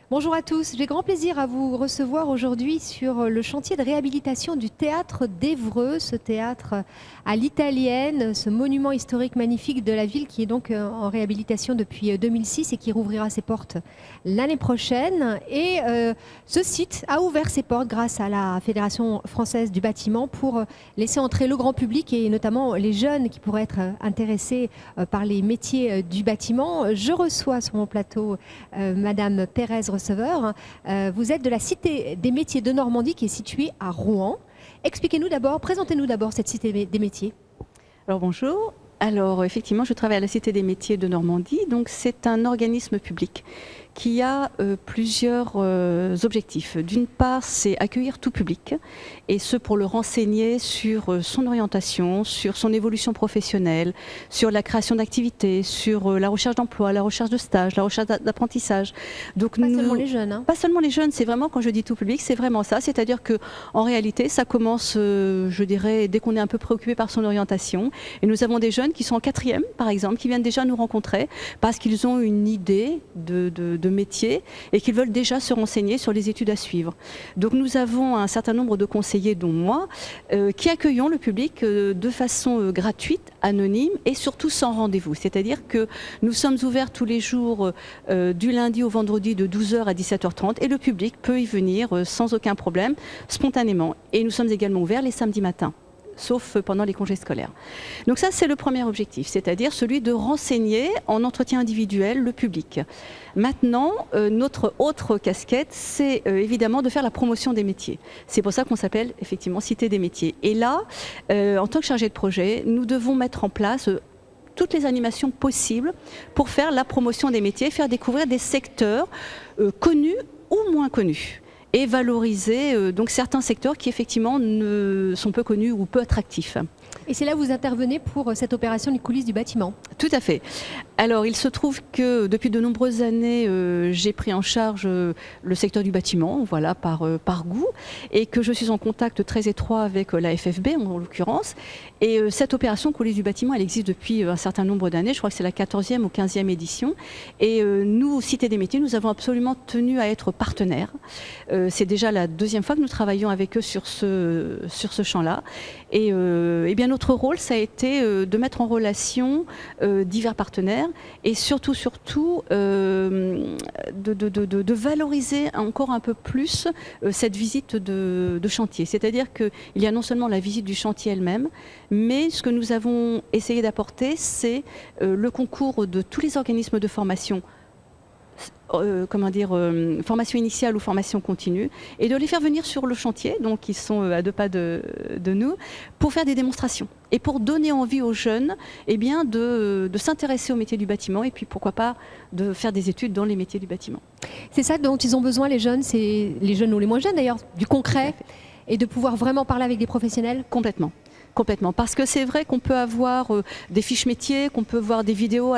Bonjour à tous, j'ai grand plaisir à vous recevoir aujourd'hui sur le chantier de réhabilitation du théâtre d'Évreux, ce théâtre à l'italienne, ce monument historique magnifique de la ville qui est donc en réhabilitation depuis 2006 et qui rouvrira ses portes l'année prochaine. Et ce site a ouvert ses portes grâce à la Fédération française du bâtiment pour laisser entrer le grand public et notamment les jeunes qui pourraient être intéressés par les métiers du bâtiment. Je reçois sur mon plateau Madame Pérez Receveur. Vous êtes de la Cité des métiers de Normandie qui est située à Rouen. Expliquez-nous d'abord, présentez-nous d'abord cette Cité des métiers. Alors bonjour. Alors effectivement, je travaille à la Cité des métiers de Normandie. Donc c'est un organisme public qui a plusieurs objectifs. D'une part, c'est accueillir tout public, et ce pour le renseigner sur son orientation, sur son évolution professionnelle, sur la création d'activités, sur la recherche d'emploi, la recherche de stage, la recherche d'apprentissage. Donc pas seulement les jeunes. Hein. Pas seulement les jeunes, c'est vraiment, quand je dis tout public, c'est vraiment ça. C'est-à-dire que en réalité, ça commence, je dirais, dès qu'on est un peu préoccupé par son orientation. Et nous avons des jeunes qui sont en 4e, par exemple, qui viennent déjà nous rencontrer parce qu'ils ont une idée de métier et qu'ils veulent déjà se renseigner sur les études à suivre. Donc nous avons un certain nombre de conseillers, dont moi, qui accueillons le public de façon gratuite, anonyme et surtout sans rendez-vous. C'est-à-dire que nous sommes ouverts tous les jours du lundi au vendredi de 12h à 17h30 et le public peut y venir sans aucun problème, spontanément. Et nous sommes également ouverts les samedis matins, sauf pendant les congés scolaires. Donc ça, c'est le premier objectif, c'est-à-dire celui de renseigner en entretien individuel le public. Maintenant, notre autre casquette, c'est évidemment de faire la promotion des métiers. C'est pour ça qu'on s'appelle effectivement Cité des métiers. Et là, en tant que chargé de projet, nous devons mettre en place toutes les animations possibles pour faire la promotion des métiers, faire découvrir des secteurs connus ou moins connus, et valoriser donc certains secteurs qui effectivement sont peu connus ou peu attractifs. Et c'est là où vous intervenez pour cette opération Les coulisses du bâtiment. Tout à fait. Alors il se trouve que depuis de nombreuses années, j'ai pris en charge le secteur du bâtiment, voilà, par goût, et que je suis en contact très étroit avec la FFB en l'occurrence. Et cette opération coulisses du bâtiment, elle existe depuis un certain nombre d'années, je crois que c'est la 14e ou 15e édition. Et nous, Cité des métiers, nous avons absolument tenu à être partenaires. C'est déjà la 2e fois que nous travaillons avec eux sur ce champ-là. Et bien notre rôle, ça a été de mettre en relation divers partenaires et surtout de valoriser encore un peu plus cette visite de chantier. C'est-à-dire qu'il y a non seulement la visite du chantier elle-même, mais ce que nous avons essayé d'apporter, c'est le concours de tous les organismes de formation, formation initiale ou formation continue, et de les faire venir sur le chantier, donc ils sont à 2 pas de nous, pour faire des démonstrations et pour donner envie aux jeunes de s'intéresser au métier du bâtiment et puis pourquoi pas de faire des études dans les métiers du bâtiment. C'est ça dont ils ont besoin, les jeunes, c'est les jeunes ou les moins jeunes d'ailleurs, du concret et de pouvoir vraiment parler avec des professionnels. Complètement. Complètement, parce que c'est vrai qu'on peut avoir des fiches métiers, qu'on peut voir des vidéos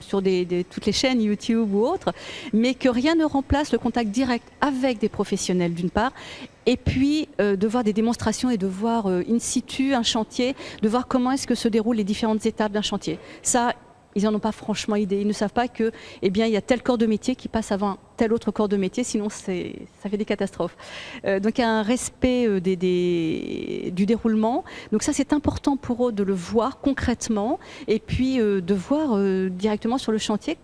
sur toutes les chaînes YouTube ou autres, mais que rien ne remplace le contact direct avec des professionnels d'une part, et puis de voir des démonstrations et de voir in situ un chantier, de voir comment est-ce que se déroulent les différentes étapes d'un chantier. Ça, ils n'en ont pas franchement idée. Ils ne savent pas que, il y a tel corps de métier qui passe avant tel autre corps de métier, sinon ça fait des catastrophes. Donc il y a un respect du déroulement. Donc ça, c'est important pour eux de le voir concrètement et puis de voir directement sur le chantier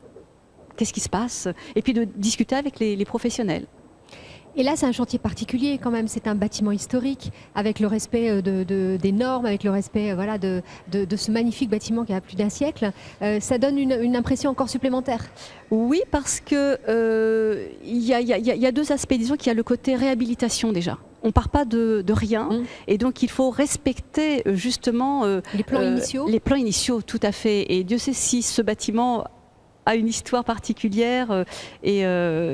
qu'est-ce qui se passe et puis de discuter avec les professionnels. Et là, c'est un chantier particulier quand même, c'est un bâtiment historique, avec le respect des normes, avec le respect de ce magnifique bâtiment qui a plus d'un siècle. Ça donne une impression encore supplémentaire. Oui, parce que il y a 2 aspects. Disons qu'il y a le côté réhabilitation déjà. On ne part pas de rien et donc il faut respecter justement les plans initiaux. Les plans initiaux, tout à fait. Et Dieu sait si ce bâtiment a une histoire particulière et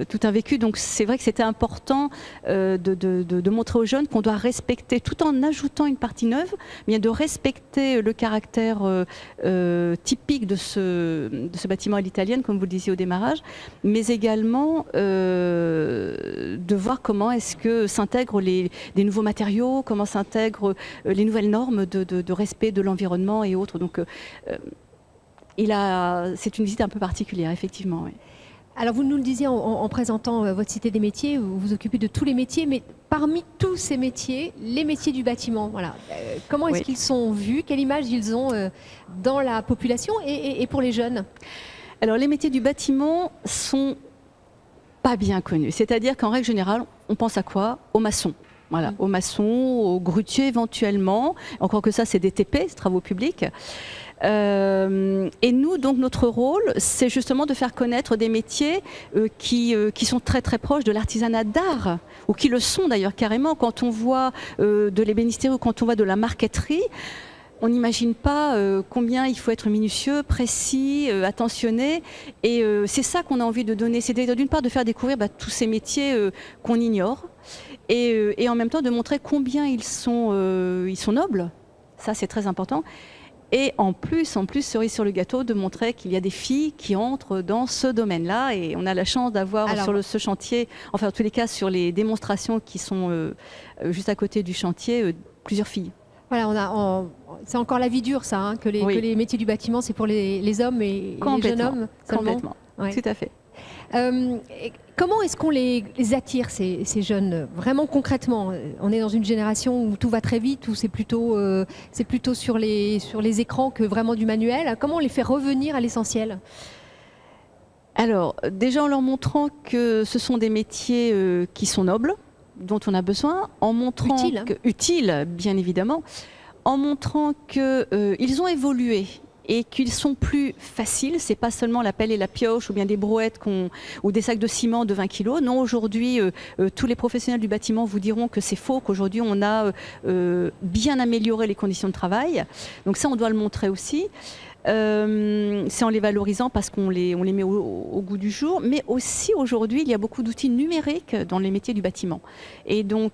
tout un vécu. Donc c'est vrai que c'était important de montrer aux jeunes qu'on doit respecter, tout en ajoutant une partie neuve, bien de respecter le caractère typique de ce bâtiment à l'italienne, comme vous le disiez au démarrage, mais également de voir comment est-ce que s'intègrent des nouveaux matériaux, comment s'intègrent les nouvelles normes de respect de l'environnement et autres. Donc c'est une visite un peu particulière, effectivement. Oui. Alors vous nous le disiez en présentant votre Cité des métiers, vous vous occupez de tous les métiers, mais parmi tous ces métiers, les métiers du bâtiment, voilà. Comment est-ce qu'ils sont vus? Quelle image ils ont dans la population et pour les jeunes? Alors les métiers du bâtiment sont pas bien connus. C'est-à-dire qu'en règle générale, on pense à quoi? Aux maçons. Voilà, aux maçons, aux grutiers éventuellement. Encore que ça, c'est des TP, des travaux publics. Et nous, donc, notre rôle, c'est justement de faire connaître des métiers qui sont très très proches de l'artisanat d'art, ou qui le sont d'ailleurs carrément. Quand on voit de l'ébénisterie ou quand on voit de la marqueterie, on n'imagine pas combien il faut être minutieux, précis, attentionné. Et c'est ça qu'on a envie de donner. C'est d'une part de faire découvrir tous ces métiers qu'on ignore. Et en même temps de montrer combien ils sont nobles. Ça, c'est très important. Et en plus, cerise sur le gâteau, de montrer qu'il y a des filles qui entrent dans ce domaine-là. Et on a la chance d'avoir sur ce chantier, enfin en tous les cas sur les démonstrations qui sont juste à côté du chantier, plusieurs filles. Voilà, c'est encore la vie dure ça, hein, que les métiers du bâtiment, c'est pour les hommes et les jeunes hommes seulement. Complètement, tout à fait. Comment est-ce qu'on les attire, ces jeunes, vraiment concrètement? On est dans une génération où tout va très vite, où c'est plutôt sur les écrans que vraiment du manuel. Comment on les fait revenir à l'essentiel? Alors, déjà en leur montrant que ce sont des métiers qui sont nobles, dont on a besoin, en montrant utiles, bien évidemment, en montrant qu'ils ont évolué et qu'ils sont plus faciles. C'est pas seulement la pelle et la pioche ou bien des brouettes ou des sacs de ciment de 20 kilos. Non, aujourd'hui, tous les professionnels du bâtiment vous diront que c'est faux, qu'aujourd'hui on a bien amélioré les conditions de travail. Donc ça, on doit le montrer aussi. C'est en les valorisant parce qu'on les met au goût du jour, mais aussi aujourd'hui il y a beaucoup d'outils numériques dans les métiers du bâtiment et donc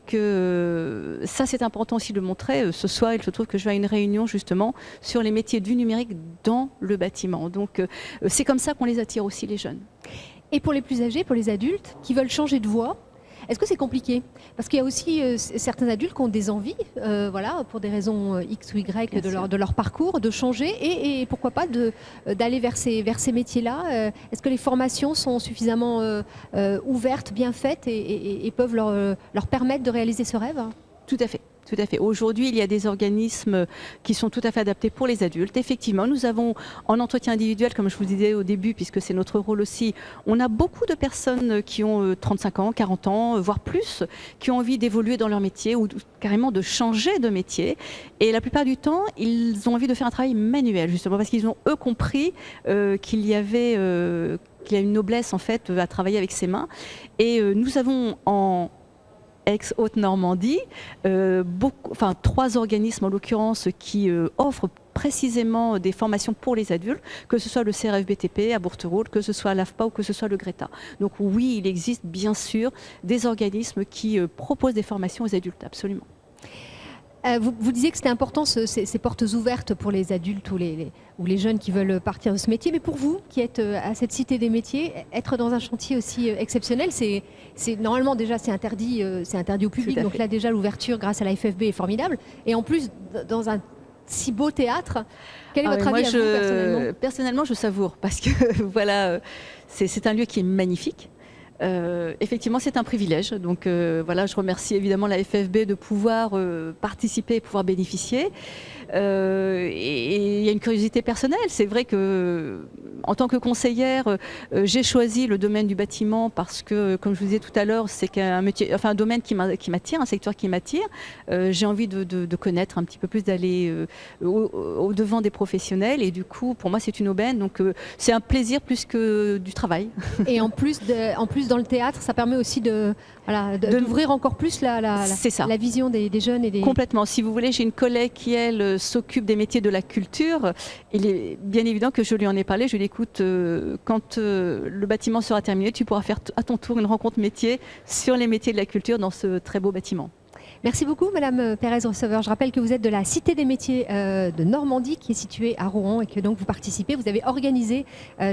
ça c'est important aussi de montrer. Ce soir il se trouve que je vais à une réunion justement sur les métiers du numérique dans le bâtiment, donc c'est comme ça qu'on les attire aussi, les jeunes. Et pour les plus âgés, pour les adultes qui veulent changer de voie, est-ce que c'est compliqué? Parce qu'il y a aussi certains adultes qui ont des envies, voilà, pour des raisons X ou Y de leur parcours, de changer et pourquoi pas d'aller vers ces métiers-là. Est-ce que les formations sont suffisamment ouvertes, bien faites et peuvent leur permettre de réaliser ce rêve? Tout à fait. Tout à fait. Aujourd'hui, il y a des organismes qui sont tout à fait adaptés pour les adultes. Effectivement, nous avons en entretien individuel, comme je vous disais au début, puisque c'est notre rôle aussi, on a beaucoup de personnes qui ont 35 ans, 40 ans, voire plus, qui ont envie d'évoluer dans leur métier ou carrément de changer de métier. Et la plupart du temps, ils ont envie de faire un travail manuel, justement, parce qu'ils ont, eux, compris qu'il y avait une noblesse, en fait, à travailler avec ses mains. Et nous avons en ex-Haute-Normandie, 3 organismes en l'occurrence qui offrent précisément des formations pour les adultes, que ce soit le CRFBTP à Bourterolles, que ce soit l'AFPA ou que ce soit le Greta. Donc oui, il existe bien sûr des organismes qui proposent des formations aux adultes, absolument. Vous disiez que c'était important ces portes ouvertes pour les adultes ou les jeunes qui veulent partir de ce métier, mais pour vous qui êtes à cette Cité des métiers, être dans un chantier aussi exceptionnel, normalement déjà c'est interdit au public, donc là déjà l'ouverture grâce à la FFB est formidable, et en plus dans un si beau théâtre, quel est votre avis à vous personnellement? Personnellement, je savoure parce que voilà, c'est un lieu qui est magnifique. Effectivement, c'est un privilège. Donc voilà, je remercie évidemment la FFB de pouvoir participer et pouvoir bénéficier. Et il y a une curiosité personnelle. C'est vrai que en tant que conseillère, j'ai choisi le domaine du bâtiment parce que, comme je vous disais tout à l'heure, c'est un domaine qui m'attire, un secteur qui m'attire. J'ai envie de connaître un petit peu plus, d'aller au devant des professionnels. Et du coup, pour moi, c'est une aubaine. Donc c'est un plaisir plus que du travail. Et en plus dans le théâtre, ça permet aussi d'ouvrir encore plus la vision des jeunes et des... Complètement. Si vous voulez, j'ai une collègue qui, elle, s'occupe des métiers de la culture. Il est bien évident que je lui en ai parlé. Je lui ai dit, écoute, quand le bâtiment sera terminé, tu pourras faire à ton tour une rencontre métier sur les métiers de la culture dans ce très beau bâtiment. Merci beaucoup Madame Pérez-Receveur. Je rappelle que vous êtes de la Cité des métiers de Normandie qui est située à Rouen et que donc vous participez, vous avez organisé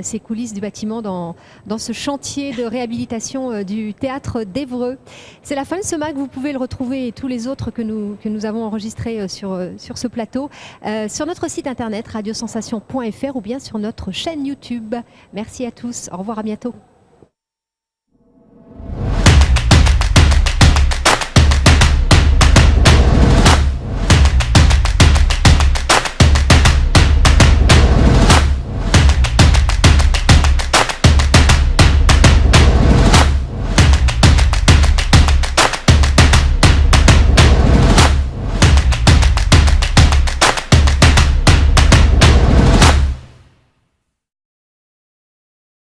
ces coulisses du bâtiment dans ce chantier de réhabilitation du théâtre d'Évreux. C'est la fin de ce MAG, vous pouvez le retrouver et tous les autres que nous avons enregistrés sur ce plateau sur notre site internet radiosensation.fr ou bien sur notre chaîne YouTube. Merci à tous, au revoir, à bientôt.